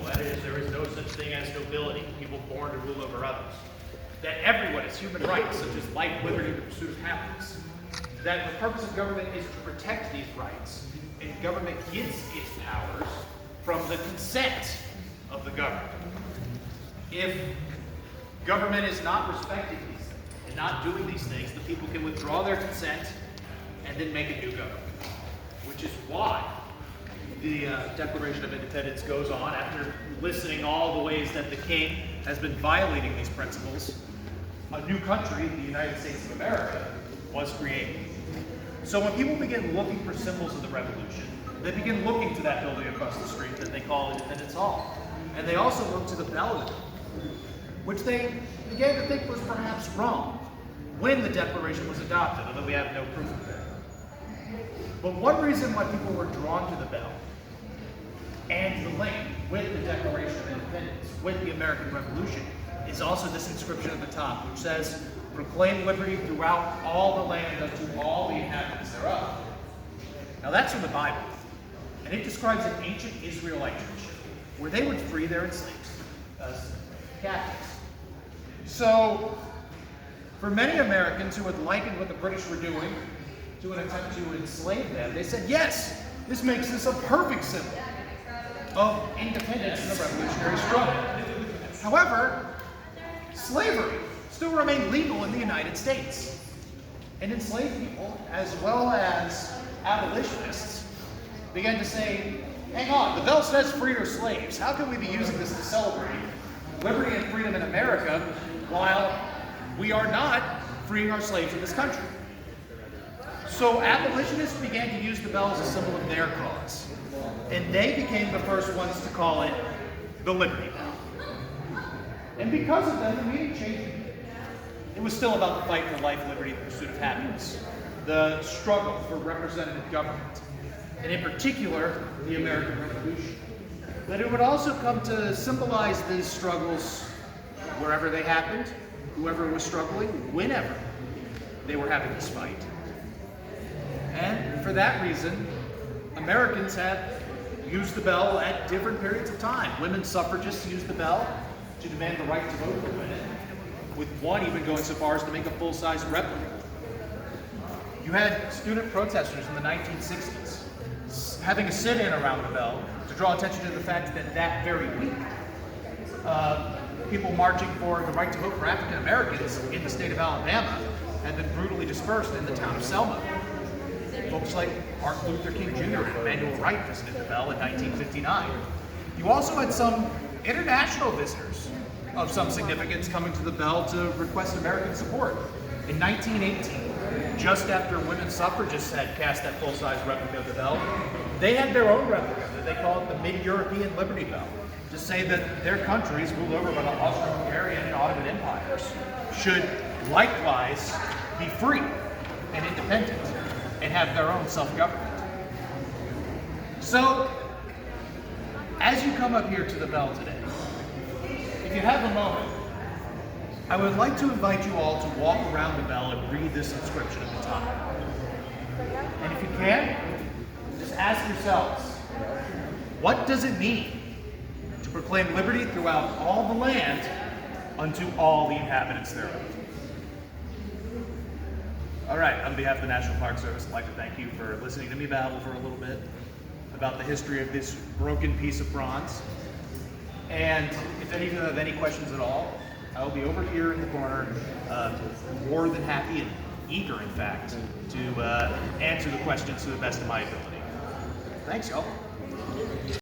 that is, there is no such thing as nobility, people born to rule over others. That everyone has human rights, such as life, liberty, and the pursuit of happiness. That the purpose of government is to protect these rights, and government gets its powers from the consent of the governed. If government is not respecting these things and not doing these things, the people can withdraw their consent and then make a new government, which is why the Declaration of Independence goes on after listing all the ways that the king has been violating these principles. A new country, the United States of America, was created. So when people begin looking for symbols of the revolution, they begin looking to that building across the street that they call Independence Hall. And they also look to the bell in it, which they began to think was perhaps wrong when the Declaration was adopted, although we have no proof of that. But one reason why people were drawn to the bell and the link with the Declaration of Independence, with the American Revolution, is also this inscription at the top, which says, "Proclaim liberty throughout all the land unto all the inhabitants thereof." Now that's from the Bible, and it describes an ancient Israelite tradition where they would free their enslaved captives. So, for many Americans who had likened what the British were doing to an attempt to enslave them, they said, yes, this makes this a perfect symbol of independence in the revolutionary struggle. However, slavery still remained legal in the United States. And enslaved people, as well as abolitionists, began to say, hang on, the bell says free your slaves. How can we be using this to celebrate liberty and freedom in America while we are not freeing our slaves in this country? So abolitionists began to use the bell as a symbol of their cause. And they became the first ones to call it the Liberty Bell. And because of them, the meaning changed. It was still about the fight for life, liberty, and the pursuit of happiness. The struggle for representative government. And in particular, the American Revolution. But it would also come to symbolize these struggles wherever they happened, whoever was struggling, whenever they were having this fight. And for that reason, Americans have used the bell at different periods of time. Women suffragists used the bell to demand the right to vote for women, with one even going so far as to make a full-size replica. You had student protesters in the 1960s having a sit-in around the bell to draw attention to the fact that that very week, people marching for the right to vote for African Americans in the state of Alabama had been brutally dispersed in the town of Selma. Folks like Martin Luther King Jr. and Emanuel Wright visited the bell in 1959. You also had some international visitors of some significance coming to the bell to request American support. In 1918, just after women suffragists had cast that full-size replica of the bell, they had their own replica that they called the Mid-European Liberty Bell, to say that their countries, ruled over by the Austro-Hungarian and Ottoman empires, should likewise be free and independent and have their own self-government. So, as you come up here to the bell today, if you have a moment, I would like to invite you all to walk around the bell and read this inscription at the top. And if you can, just ask yourselves, what does it mean to proclaim liberty throughout all the land unto all the inhabitants thereof? All right, on behalf of the National Park Service, I'd like to thank you for listening to me babble for a little bit about the history of this broken piece of bronze. And if any of you have any questions at all, I will be over here in the corner, more than happy and eager, in fact, to answer the questions to the best of my ability. Thanks, y'all.